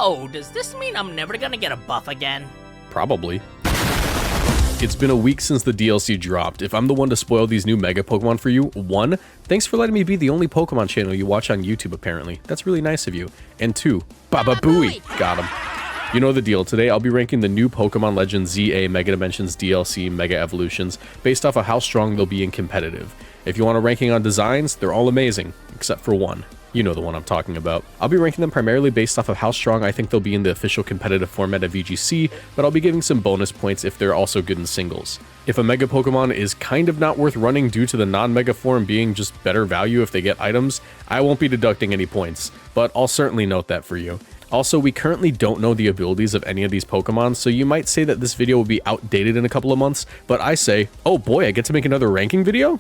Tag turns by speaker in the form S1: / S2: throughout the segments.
S1: So, does this mean I'm never gonna get a buff again?
S2: Probably. It's been a week since the DLC dropped. If I'm the one to spoil these new Mega Pokemon for you, 1, thanks for letting me be the only Pokemon channel you watch on YouTube apparently. That's really nice of you. And 2, Baba Booey! Got him. You know the deal. Today I'll be ranking the new Pokemon Legends ZA Mega Dimensions DLC Mega Evolutions based off of how strong they'll be in competitive. If you want a ranking on designs, they're all amazing, except for one. You know the one I'm talking about. I'll be ranking them primarily based off of how strong I think they'll be in the official competitive format of VGC, but I'll be giving some bonus points if they're also good in singles. If a Mega Pokemon is kind of not worth running due to the non-Mega form being just better value if they get items, I won't be deducting any points, but I'll certainly note that for you. Also, we currently don't know the abilities of any of these Pokemon, so you might say that this video will be outdated in a couple of months, but I say, oh boy, I get to make another ranking video?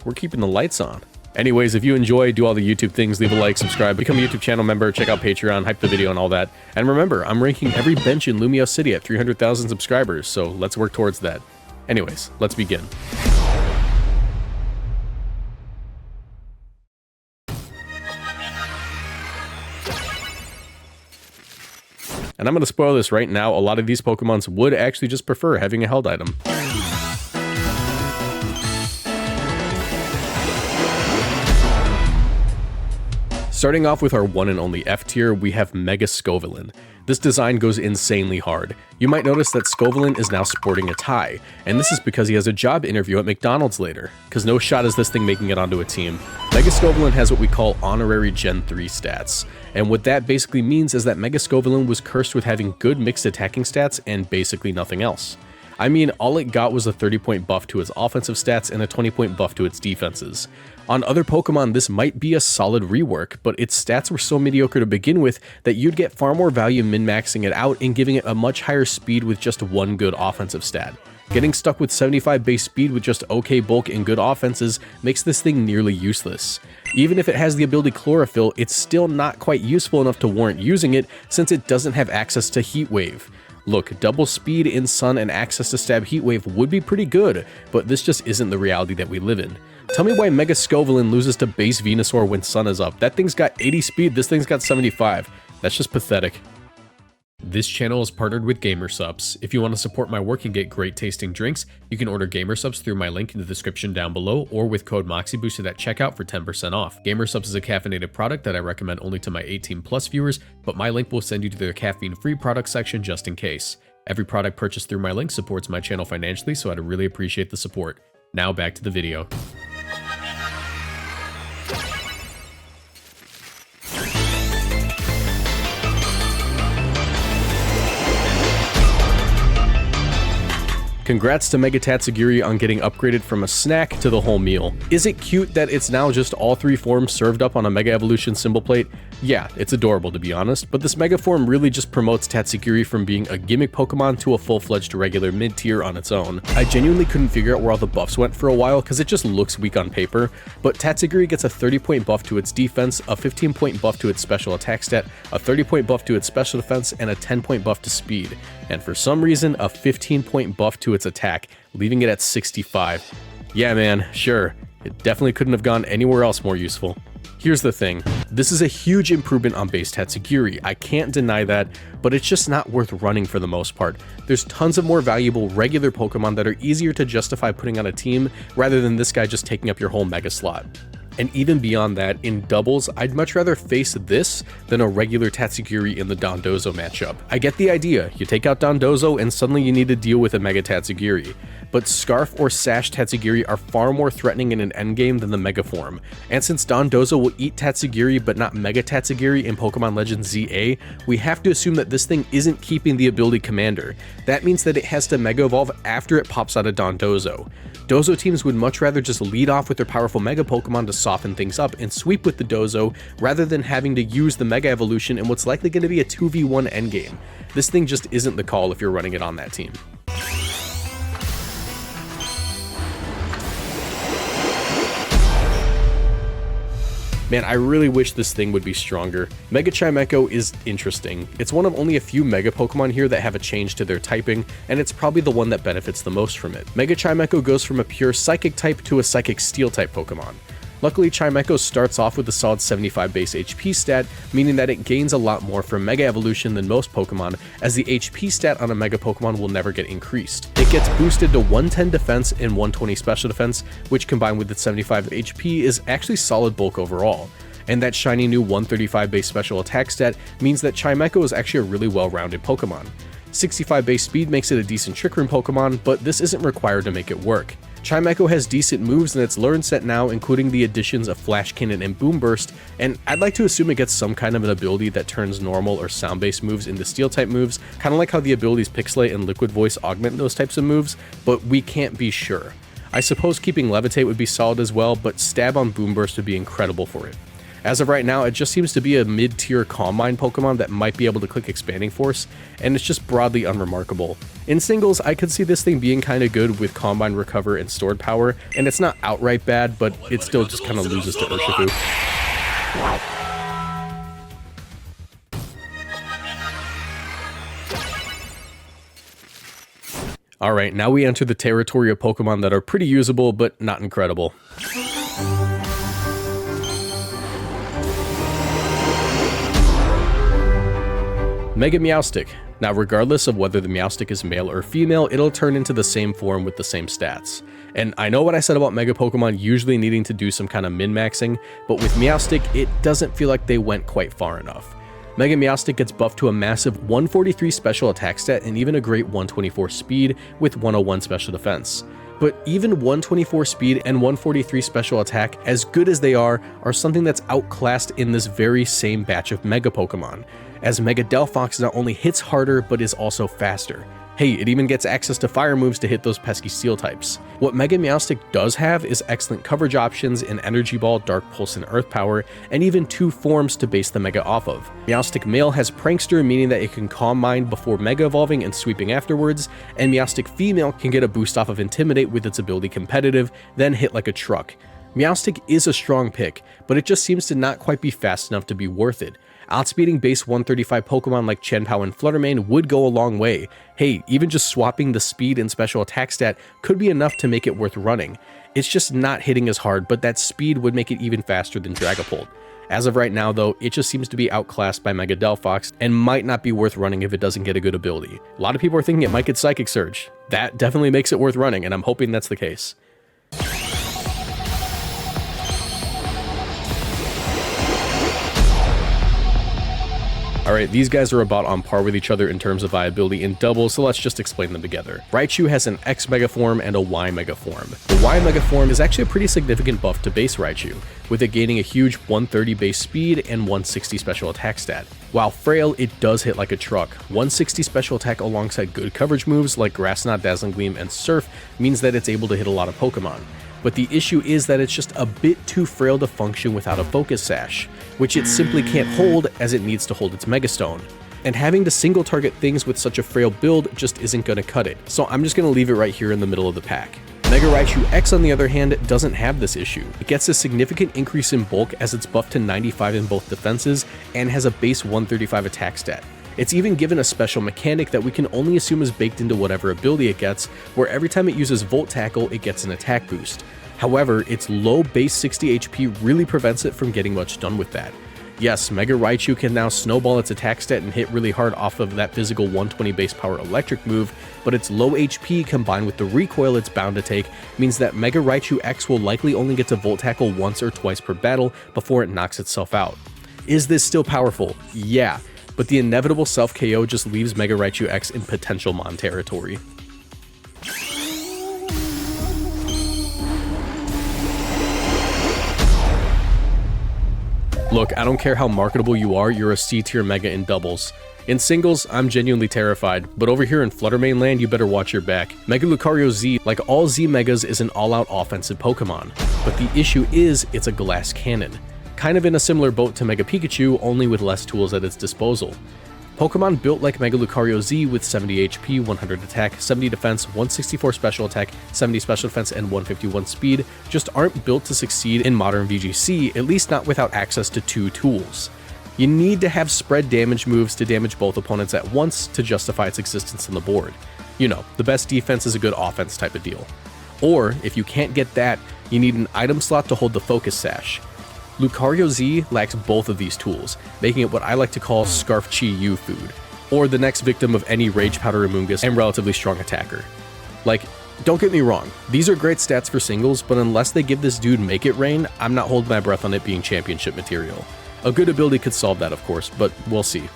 S2: We're keeping the lights on. Anyways, if you enjoy, do all the YouTube things, leave a like, subscribe, become a YouTube channel member, check out Patreon, hype the video and all that. And remember, I'm ranking every bench in Lumio City at 300,000 subscribers, so let's work towards that. Anyways, let's begin. And I'm going to spoil this right now, a lot of these Pokemons would actually just prefer having a held item. Starting off with our one and only F tier, we have Mega Scovillain. This design goes insanely hard. You might notice that Scovillain is now sporting a tie, and this is because he has a job interview at McDonald's later, because no shot is this thing making it onto a team. Mega Scovillain has what we call honorary Gen 3 stats, and what that basically means is that Mega Scovillain was cursed with having good mixed attacking stats and basically nothing else. I mean, all it got was a 30-point buff to its offensive stats and a 20-point buff to its defenses. On other Pokemon, this might be a solid rework, but its stats were so mediocre to begin with that you'd get far more value min-maxing it out and giving it a much higher speed with just one good offensive stat. Getting stuck with 75 base speed with just okay bulk and good offenses makes this thing nearly useless. Even if it has the ability Chlorophyll, it's still not quite useful enough to warrant using it since it doesn't have access to Heat Wave. Look, double speed in Sun and access to stab Heat Wave would be pretty good, but this just isn't the reality that we live in. Tell me why Mega Scovillain loses to base Venusaur when Sun is up. That thing's got 80 speed, this thing's got 75. That's just pathetic. This channel is partnered with Gamersupps. If you want to support my work and get great tasting drinks, you can order Gamersupps through my link in the description down below or with code MOXIEBOOSTED at checkout for 10% off. Gamersupps is a caffeinated product that I recommend only to my 18+ viewers, but my link will send you to their caffeine-free product section just in case. Every product purchased through my link supports my channel financially, so I'd really appreciate the support. Now back to the video. Congrats to Mega Tatsugiri on getting upgraded from a snack to the whole meal. Is it cute that it's now just all 3 forms served up on a Mega Evolution symbol plate? Yeah, it's adorable to be honest, but this Mega form really just promotes Tatsugiri from being a gimmick Pokemon to a full-fledged regular mid-tier on its own. I genuinely couldn't figure out where all the buffs went for a while because it just looks weak on paper, but Tatsugiri gets a 30-point buff to its defense, a 15-point buff to its special attack stat, a 30-point buff to its special defense, and a 10-point buff to speed. And for some reason, a 15-point buff to its attack, leaving it at 65. Yeah man, sure, it definitely couldn't have gone anywhere else more useful. Here's the thing, this is a huge improvement on base Tatsugiri, I can't deny that, but it's just not worth running for the most part. There's tons of more valuable regular Pokemon that are easier to justify putting on a team rather than this guy just taking up your whole Mega slot. And even beyond that, in doubles, I'd much rather face this than a regular Tatsugiri in the Dondozo matchup. I get the idea, you take out Dondozo and suddenly you need to deal with a Mega Tatsugiri, but Scarf or Sash Tatsugiri are far more threatening in an endgame than the Mega form, and since Dondozo will eat Tatsugiri but not Mega Tatsugiri in Pokemon Legends ZA, we have to assume that this thing isn't keeping the ability Commander. That means that it has to Mega Evolve after it pops out of Dondozo. Dozo teams would much rather just lead off with their powerful Mega Pokemon to soften things up and sweep with the Dozo rather than having to use the Mega Evolution in what's likely going to be a 2v1 endgame. This thing just isn't the call if you're running it on that team. Man, I really wish this thing would be stronger. Mega Chimecho is interesting. It's one of only a few Mega Pokemon here that have a change to their typing, and it's probably the one that benefits the most from it. Mega Chimecho goes from a pure Psychic type to a Psychic Steel type Pokemon. Luckily, Chimecho starts off with a solid 75 base HP stat, meaning that it gains a lot more from Mega Evolution than most Pokemon, as the HP stat on a Mega Pokemon will never get increased. It gets boosted to 110 defense and 120 special defense, which combined with its 75 HP is actually solid bulk overall. And that shiny new 135 base special attack stat means that Chimecho is actually a really well-rounded Pokemon. 65 base speed makes it a decent Trick Room Pokemon, but this isn't required to make it work. Chimecho has decent moves in its learn set now, including the additions of Flash Cannon and Boom Burst, and I'd like to assume it gets some kind of an ability that turns normal or sound-based moves into steel-type moves, kind of like how the abilities Pixelate and Liquid Voice augment those types of moves, but we can't be sure. I suppose keeping Levitate would be solid as well, but Stab on Boom Burst would be incredible for it. As of right now, it just seems to be a mid-tier Calm Mind Pokemon that might be able to click Expanding Force, and it's just broadly unremarkable. In singles, I could see this thing being kinda good with Calm Mind Recover and Stored Power, and it's not outright bad, but it still just kinda loses to Urshifu. Alright, now we enter the territory of Pokemon that are pretty usable, but not incredible. Mega Meowstic. Now regardless of whether the Meowstic is male or female, it'll turn into the same form with the same stats. And I know what I said about Mega Pokemon usually needing to do some kind of min-maxing, but with Meowstic, it doesn't feel like they went quite far enough. Mega Meowstic gets buffed to a massive 143 special attack stat and even a great 124 speed with 101 special defense. But even 124 speed and 143 special attack, as good as they are something that's outclassed in this very same batch of Mega Pokemon, as Mega Delphox not only hits harder but is also faster. Hey, it even gets access to fire moves to hit those pesky steel types. What Mega Meowstic does have is excellent coverage options in Energy Ball, Dark Pulse, and Earth Power, and even 2 forms to base the Mega off of. Meowstic Male has Prankster, meaning that it can Calm Mind before Mega Evolving and sweeping afterwards, and Meowstic Female can get a boost off of Intimidate with its ability Competitive, then hit like a truck. Meowstic is a strong pick, but it just seems to not quite be fast enough to be worth it. Outspeeding base 135 Pokemon like Chenpao and Fluttermane would go a long way. Hey, even just swapping the speed and special attack stat could be enough to make it worth running. It's just not hitting as hard, but that speed would make it even faster than Dragapult. As of right now though, it just seems to be outclassed by Mega Delphox and might not be worth running if it doesn't get a good ability. A lot of people are thinking it might get Psychic Surge. That definitely makes it worth running, and I'm hoping that's the case. Alright, these guys are about on par with each other in terms of viability in doubles, so let's just explain them together. Raichu has an X Mega Form and a Y Mega Form. The Y Mega Form is actually a pretty significant buff to base Raichu, with it gaining a huge 130 base speed and 160 special attack stat. While frail, it does hit like a truck. 160 special attack alongside good coverage moves like Grass Knot, Dazzling Gleam, and Surf means that it's able to hit a lot of Pokemon. But the issue is that it's just a bit too frail to function without a Focus Sash, which it simply can't hold as it needs to hold its Mega Stone. And having to single target things with such a frail build just isn't going to cut it, so I'm just going to leave it right here in the middle of the pack. Mega Raichu X on the other hand doesn't have this issue. It gets a significant increase in bulk as it's buffed to 95 in both defenses and has a base 135 attack stat. It's even given a special mechanic that we can only assume is baked into whatever ability it gets, where every time it uses Volt Tackle, it gets an attack boost. However, its low base 60 HP really prevents it from getting much done with that. Yes, Mega Raichu can now snowball its attack stat and hit really hard off of that physical 120 base power electric move, but its low HP combined with the recoil it's bound to take means that Mega Raichu X will likely only get to Volt Tackle once or twice per battle before it knocks itself out. Is this still powerful? Yeah, but the inevitable self-KO just leaves Mega Raichu X in potential Mon territory. Look, I don't care how marketable you are, you're a C-tier Mega in doubles. In singles, I'm genuinely terrified, but over here in Fluttermane land, you better watch your back. Mega Lucario Z, like all Z Megas, is an all-out offensive Pokemon, but the issue is it's a glass cannon. Kind of in a similar boat to Mega Pikachu, only with less tools at its disposal. Pokemon built like Mega Lucario Z with 70 HP, 100 attack, 70 defense, 164 special attack, 70 special defense, and 151 speed just aren't built to succeed in modern VGC, at least not without access to 2 tools. You need to have spread damage moves to damage both opponents at once to justify its existence on the board. You know, the best defense is a good offense type of deal. Or, if you can't get that, you need an item slot to hold the Focus Sash. Lucario Z lacks both of these tools, making it what I like to call Scarf Chi Yu food, or the next victim of any Rage Powder Amoonguss and relatively strong attacker. Like, don't get me wrong, these are great stats for singles, but unless they give this dude Make It Rain, I'm not holding my breath on it being championship material. A good ability could solve that, of course, but we'll see.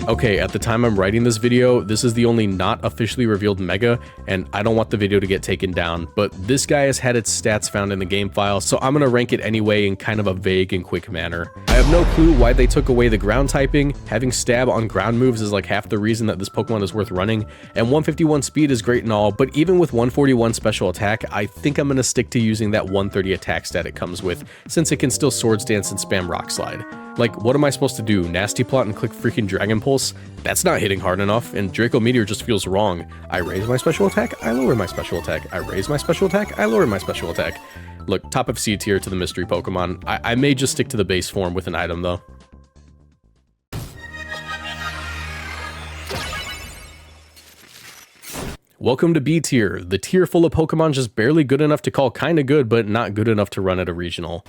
S2: Okay, at the time I'm writing this video, this is the only not officially revealed Mega, and I don't want the video to get taken down, but this guy has had its stats found in the game file, so I'm gonna rank it anyway in kind of a vague and quick manner. I have no clue why they took away the ground typing. Having stab on ground moves is like half the reason that this Pokemon is worth running, and 151 speed is great and all, but even with 141 special attack, I think I'm gonna stick to using that 130 attack stat it comes with, since it can still Swords Dance and spam Rock Slide. Like, what am I supposed to do? Nasty Plot and click freaking Dragon Pulse? That's not hitting hard enough, and Draco Meteor just feels wrong. I raise my special attack, I lower my special attack. I raise my special attack, I lower my special attack. Look, top of C tier to the mystery Pokemon. I may just stick to the base form with an item, though. Welcome to B tier, the tier full of Pokemon just barely good enough to call kinda good, but not good enough to run at a regional.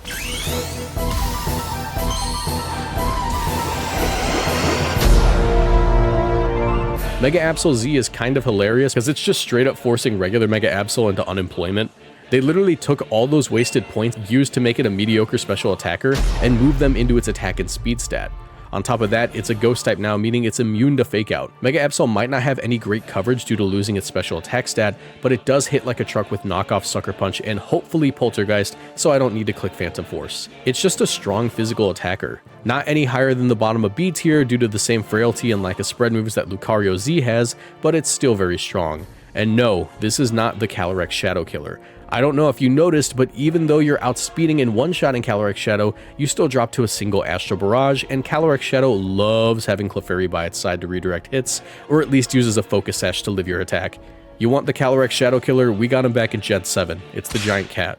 S2: Mega Absol Z is kind of hilarious because it's just straight up forcing regular Mega Absol into unemployment. They literally took all those wasted points used to make it a mediocre special attacker and moved them into its attack and speed stat. On top of that, it's a ghost type now, meaning it's immune to fake out. Mega Absol might not have any great coverage due to losing its special attack stat, but it does hit like a truck with knockoff Sucker Punch and hopefully Poltergeist, so I don't need to click Phantom Force. It's just a strong physical attacker. Not any higher than the bottom of B tier due to the same frailty and lack of spread moves that Lucario Z has, but it's still very strong. And no, this is not the Calyrex Shadow Killer. I don't know if you noticed, but even though you're outspeeding in one-shot in Calyrex Shadow, you still drop to a single Astral Barrage, and Calyrex Shadow loves having Clefairy by its side to redirect hits, or at least uses a Focus Sash to live your attack. You want the Calyrex Shadow Killer? We got him back in Gen 7. It's the giant cat.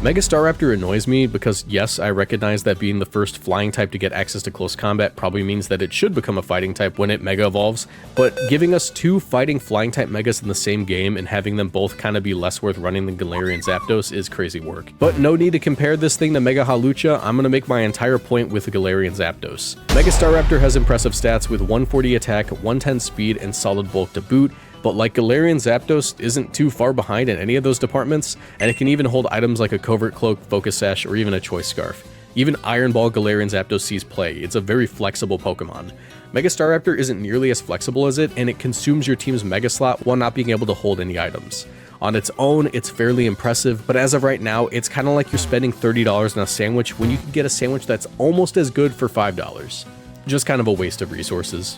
S2: Mega Staraptor annoys me because yes, I recognize that being the first flying type to get access to close combat probably means that it should become a fighting type when it Mega evolves, but giving us two fighting flying type Megas in the same game and having them both kind of be less worth running than Galarian Zapdos is crazy work. But no need to compare this thing to Mega Hawlucha, I'm gonna make my entire point with the Galarian Zapdos. Mega Staraptor has impressive stats with 140 attack, 110 speed, and solid bulk to boot, but like Galarian Zapdos isn't too far behind in any of those departments, and it can even hold items like a Covert Cloak, Focus Sash, or even a Choice Scarf. Even Iron Ball Galarian Zapdos sees play, it's a very flexible Pokemon. Mega Staraptor isn't nearly as flexible as it, and it consumes your team's Mega Slot while not being able to hold any items. On its own, it's fairly impressive, but as of right now, it's kind of like you're spending $30 on a sandwich when you can get a sandwich that's almost as good for $5. Just kind of a waste of resources.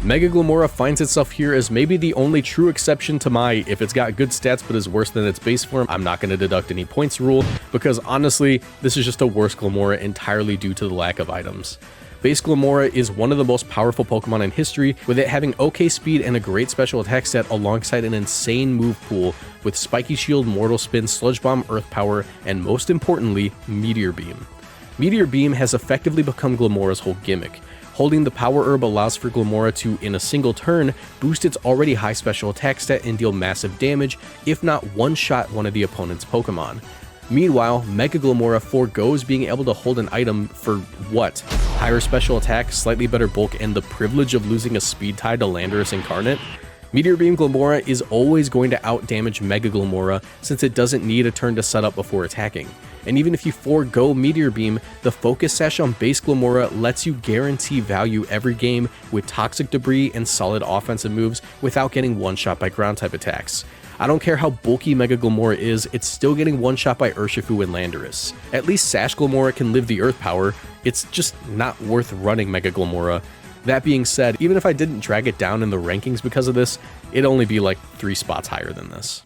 S2: Mega Glimmora finds itself here as maybe the only true exception to my if it's got good stats but is worse than its base form, I'm not going to deduct any points rule, because honestly, this is just a worse Glimmora entirely due to the lack of items. Base Glimmora is one of the most powerful Pokemon in history, with it having okay speed and a great special attack set alongside an insane move pool with Spiky Shield, Mortal Spin, Sludge Bomb, Earth Power, and most importantly, Meteor Beam. Meteor Beam has effectively become Glimmora's whole gimmick. Holding the Power Herb allows for Glimmora to, in a single turn, boost its already high special attack stat and deal massive damage, if not one-shot one of the opponent's Pokemon. Meanwhile, Mega Glimmora forgoes being able to hold an item for what? Higher special attack, slightly better bulk, and the privilege of losing a speed tie to Landorus Incarnate? Meteor Beam Glimmora is always going to outdamage Mega Glimmora since it doesn't need a turn to set up before attacking. And even if you forego Meteor Beam, the Focus Sash on base Glimmora lets you guarantee value every game with Toxic Debris and solid offensive moves without getting one-shot by ground-type attacks. I don't care how bulky Mega Glimmora is, it's still getting one-shot by Urshifu and Landorus. At least Sash Glimmora can live the Earth Power, it's just not worth running Mega Glimmora. That being said, even if I didn't drag it down in the rankings because of this, it'd only be like 3 spots higher than this.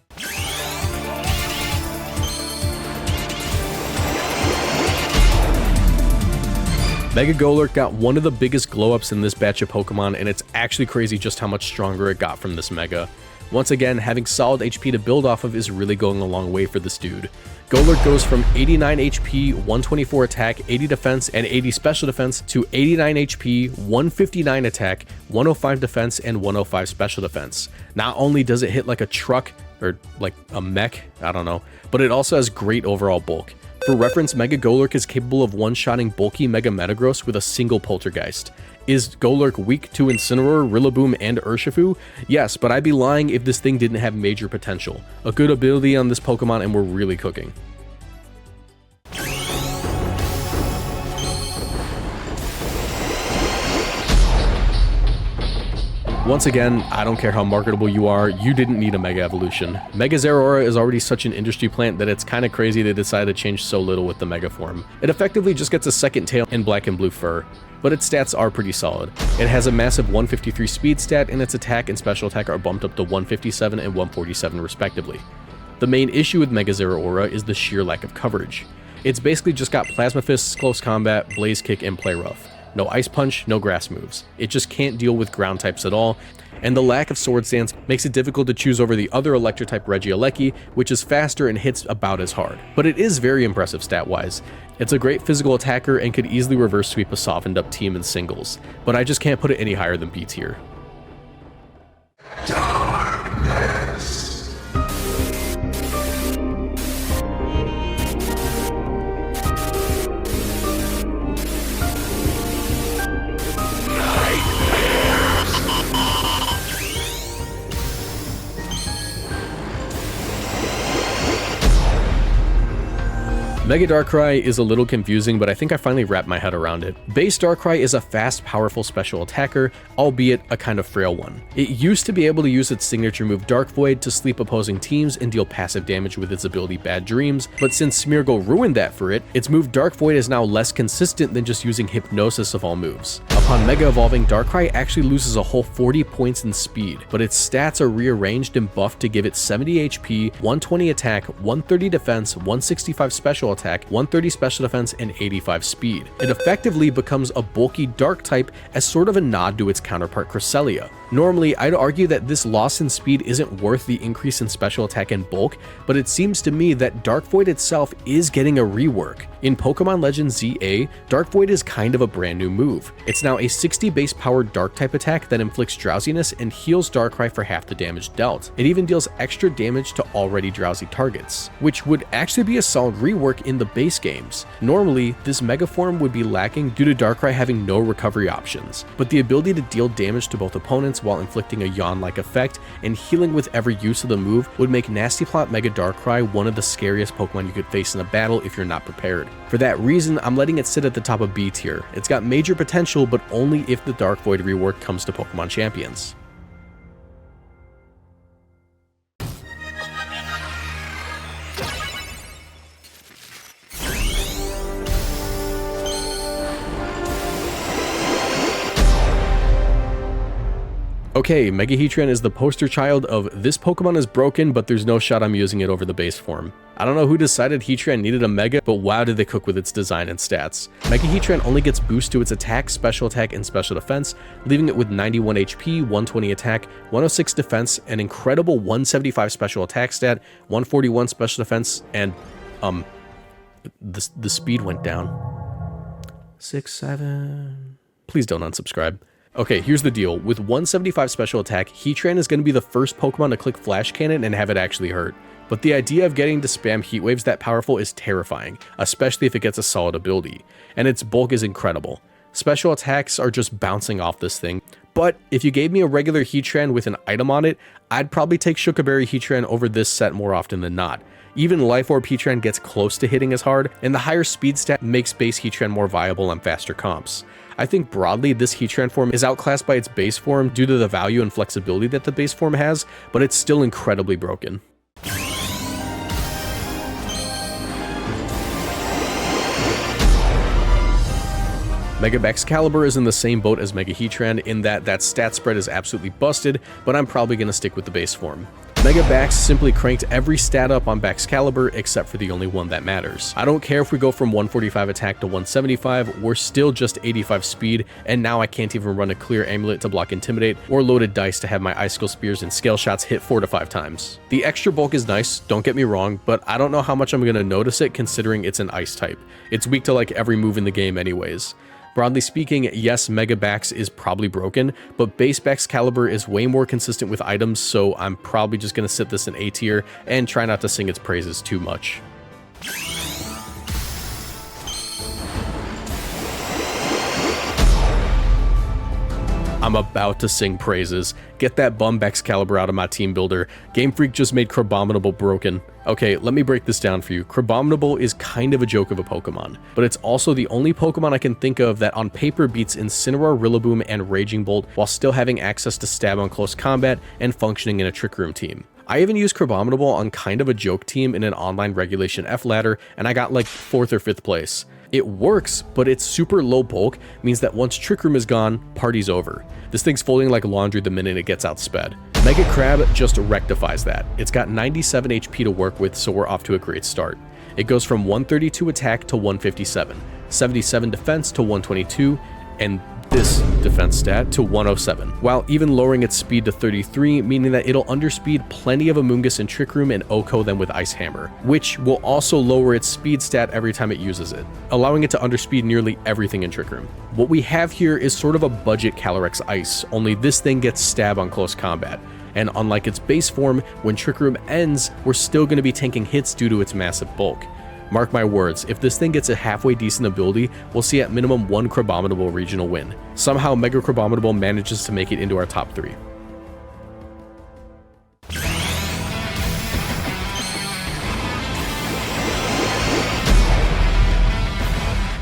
S2: Mega Golurk got one of the biggest glow-ups in this batch of Pokemon, and it's actually crazy just how much stronger it got from this Mega. Once again, having solid HP to build off of is really going a long way for this dude. Golurk goes from 89 HP, 124 attack, 80 defense, and 80 special defense to 89 HP, 159 attack, 105 defense, and 105 special defense. Not only does it hit like a truck, or like a mech, I don't know, but it also has great overall bulk. For reference, Mega Golurk is capable of one-shotting bulky Mega Metagross with a single Poltergeist. Is Golurk weak to Incineroar, Rillaboom, and Urshifu? Yes, but I'd be lying if this thing didn't have major potential. A good ability on this Pokemon and we're really cooking. Once again, I don't care how marketable you are, you didn't need a Mega Evolution. Mega Zeraora is already such an industry plant that it's kinda crazy they decided to change so little with the Mega form. It effectively just gets a second tail and black and blue fur, but its stats are pretty solid. It has a massive 153 speed stat, and its attack and special attack are bumped up to 157 and 147 respectively. The main issue with Mega Zeraora is the sheer lack of coverage. It's basically just got Plasma Fists, Close Combat, Blaze Kick, and Play Rough. No Ice Punch, no Grass moves. It just can't deal with ground types at all, and the lack of Sword Stance makes it difficult to choose over the other Electric type Regieleki, which is faster and hits about as hard. But it is very impressive stat-wise. It's a great physical attacker and could easily reverse sweep a softened up team in singles, but I just can't put it any higher than B tier. Mega Darkrai is a little confusing, but I think I finally wrapped my head around it. Base Darkrai is a fast, powerful special attacker, albeit a kind of frail one. It used to be able to use its signature move Dark Void to sleep opposing teams and deal passive damage with its ability Bad Dreams, but since Smeargle ruined that for it, its move Dark Void is now less consistent than just using Hypnosis of all moves. Upon Mega Evolving, Darkrai actually loses a whole 40 points in speed, but its stats are rearranged and buffed to give it 70 HP, 120 attack, 130 defense, 165 special attack, 130 special defense, and 85 speed. It effectively becomes a bulky dark type as sort of a nod to its counterpart Cresselia. Normally, I'd argue that this loss in speed isn't worth the increase in special attack and bulk, but it seems to me that Dark Void itself is getting a rework. In Pokemon Legends ZA, Dark Void is kind of a brand new move. It's now a 60 base powered dark type attack that inflicts drowsiness and heals Darkrai for half the damage dealt. It even deals extra damage to already drowsy targets, which would actually be a solid rework in the base games. Normally, this Mega form would be lacking due to Darkrai having no recovery options, but the ability to deal damage to both opponents while inflicting a yawn-like effect and healing with every use of the move would make Nasty Plot Mega Darkrai one of the scariest Pokemon you could face in a battle if you're not prepared. For that reason, I'm letting it sit at the top of B tier. It's got major potential, but only if the Dark Void rework comes to Pokemon Champions. Okay, Mega Heatran is the poster child of this Pokemon is broken, but there's no shot I'm using it over the base form. I don't know who decided Heatran needed a Mega, but wow did they cook with its design and stats. Mega Heatran only gets boost to its attack, special attack, and special defense, leaving it with 91 HP, 120 attack, 106 defense, an incredible 175 special attack stat, 141 special defense, and the speed went down. 6, 7... Please don't unsubscribe. Okay, here's the deal. With 175 special attack, Heatran is going to be the first Pokemon to click Flash Cannon and have it actually hurt. But the idea of getting to spam Heat Waves that powerful is terrifying, especially if it gets a solid ability. And its bulk is incredible. Special attacks are just bouncing off this thing. But if you gave me a regular Heatran with an item on it, I'd probably take Shukaberry Heatran over this set more often than not. Even Life Orb Heatran gets close to hitting as hard, and the higher speed stat makes base Heatran more viable on faster comps. I think broadly this Heatran form is outclassed by its base form due to the value and flexibility that the base form has, but it's still incredibly broken. Mega Baxcalibur is in the same boat as Mega Heatran in that stat spread is absolutely busted, but I'm probably going to stick with the base form. Mega Bax simply cranked every stat up on Baxcalibur except for the only one that matters. I don't care if we go from 145 attack to 175, we're still just 85 speed, and now I can't even run a clear amulet to block Intimidate or loaded dice to have my Icicle Spears and Scale Shots hit 4 to 5 times. The extra bulk is nice, don't get me wrong, but I don't know how much I'm going to notice it considering it's an ice type. It's weak to like every move in the game anyways. Broadly speaking, yes, Mega Bax is probably broken, but base Baxcalibur is way more consistent with items, so I'm probably just going to sit this in A tier and try not to sing its praises too much. I'm about to sing praises. Get that bum Baxcalibur out of my team builder. Game Freak just made Crabominable broken. Okay, let me break this down for you. Crabominable is kind of a joke of a Pokemon, but it's also the only Pokemon I can think of that on paper beats Incineroar, Rillaboom, and Raging Bolt while still having access to stab on close combat and functioning in a Trick Room team. I even used Crabominable on kind of a joke team in an online Regulation F ladder, and I got like 4th or 5th place. It works, but its super low bulk means that once Trick Room is gone, party's over. This thing's folding like laundry the minute it gets outsped. Mega Crab just rectifies that. It's got 97 HP to work with, so we're off to a great start. It goes from 132 attack to 157, 77 defense to 122, and this defense stat to 107, while even lowering its speed to 33, meaning that it'll underspeed plenty of Amoonguss in Trick Room and OHKO them with Ice Hammer, which will also lower its speed stat every time it uses it, allowing it to underspeed nearly everything in Trick Room. What we have here is sort of a budget Calyrex Ice, only this thing gets stab on close combat, and unlike its base form, when Trick Room ends, we're still going to be tanking hits due to its massive bulk. Mark my words, if this thing gets a halfway decent ability, we'll see at minimum 1 Crabominable regional win. Somehow Mega Crabominable manages to make it into our top 3.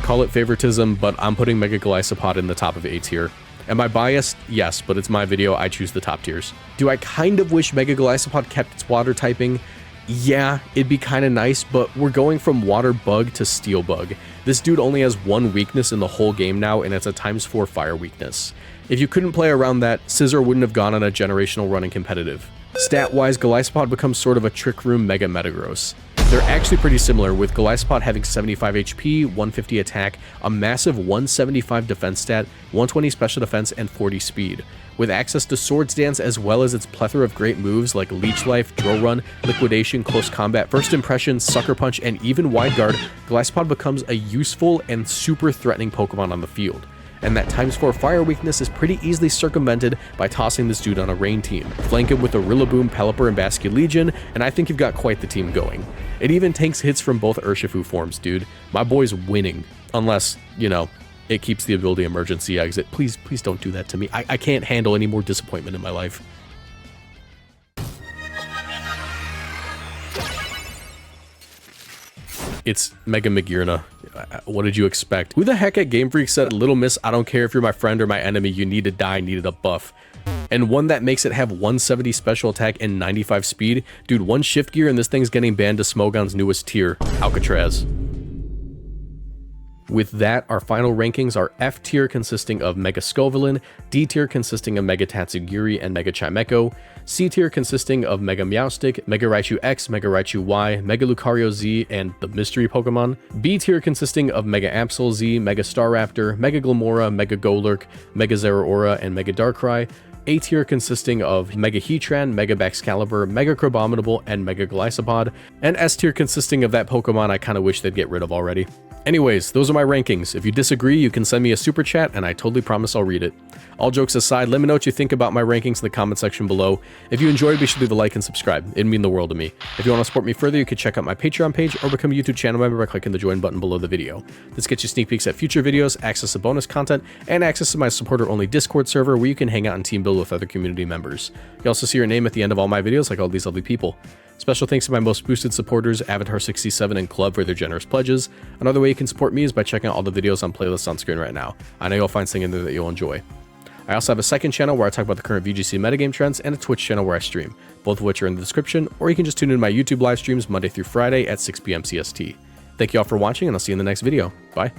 S2: Call it favoritism, but I'm putting Mega Golisopod in the top of A tier. Am I biased? Yes, but it's my video, I choose the top tiers. Do I kind of wish Mega Golisopod kept its water typing? Yeah, it'd be kind of nice, but we're going from Water Bug to Steel Bug. This dude only has one weakness in the whole game now, and it's a ×4 fire weakness. If you couldn't play around that, Scissor wouldn't have gone on a generational run in competitive. Stat-wise, Golisopod becomes sort of a Trick Room Mega Metagross. They're actually pretty similar, with Golisopod having 75 HP, 150 attack, a massive 175 defense stat, 120 special defense, and 40 speed. With access to Swords Dance as well as its plethora of great moves like Leech Life, Drill Run, Liquidation, Close Combat, First Impression, Sucker Punch, and even Wide Guard, Golisopod becomes a useful and super threatening Pokemon on the field. And that ×4 fire weakness is pretty easily circumvented by tossing this dude on a rain team. Flank him with a Rillaboom, Pelipper, and Basculegion, and I think you've got quite the team going. It even tanks hits from both Urshifu forms, dude. My boy's winning. Unless, you know, it keeps the ability emergency exit. Please don't do that to me. I can't handle any more disappointment in my life. It's Mega Magearna. What did you expect? Who the heck at Game Freak said, Little Miss, I don't care if you're my friend or my enemy, you need to die, needed a buff. And one that makes it have 170 special attack and 95 speed? Dude, one shift gear and this thing's getting banned to Smogon's newest tier, Alcatraz. With that, our final rankings are F tier consisting of Mega Scovillain, D tier consisting of Mega Tatsugiri and Mega Chimecho, C tier consisting of Mega Meowstic, Mega Raichu X, Mega Raichu Y, Mega Lucario Z, and the mystery Pokemon, B tier consisting of Mega Absol Z, Mega Staraptor, Mega Glimmora, Mega Golurk, Mega Zeraora, and Mega Darkrai, A tier consisting of Mega Heatran, Mega Baxcalibur, Mega Crabominable, and Mega Golisopod, and S tier consisting of that Pokemon I kinda wish they'd get rid of already. Anyways, those are my rankings. If you disagree, you can send me a super chat and I totally promise I'll read it. All jokes aside, let me know what you think about my rankings in the comment section below. If you enjoyed, be sure to leave a like and subscribe. It'd mean the world to me. If you want to support me further, you can check out my Patreon page or become a YouTube channel member by clicking the join button below the video. This gets you sneak peeks at future videos, access to bonus content, and access to my supporter-only Discord server where you can hang out and team build with other community members. You also see your name at the end of all my videos like all these lovely people. Special thanks to my most boosted supporters, Avatar67 and Club, for their generous pledges. Another way you can support me is by checking out all the videos on playlists on screen right now. I know you'll find something in there that you'll enjoy. I also have a second channel where I talk about the current VGC metagame trends and a Twitch channel where I stream, both of which are in the description, or you can just tune in to my YouTube live streams Monday through Friday at 6 PM CST. Thank you all for watching, and I'll see you in the next video. Bye.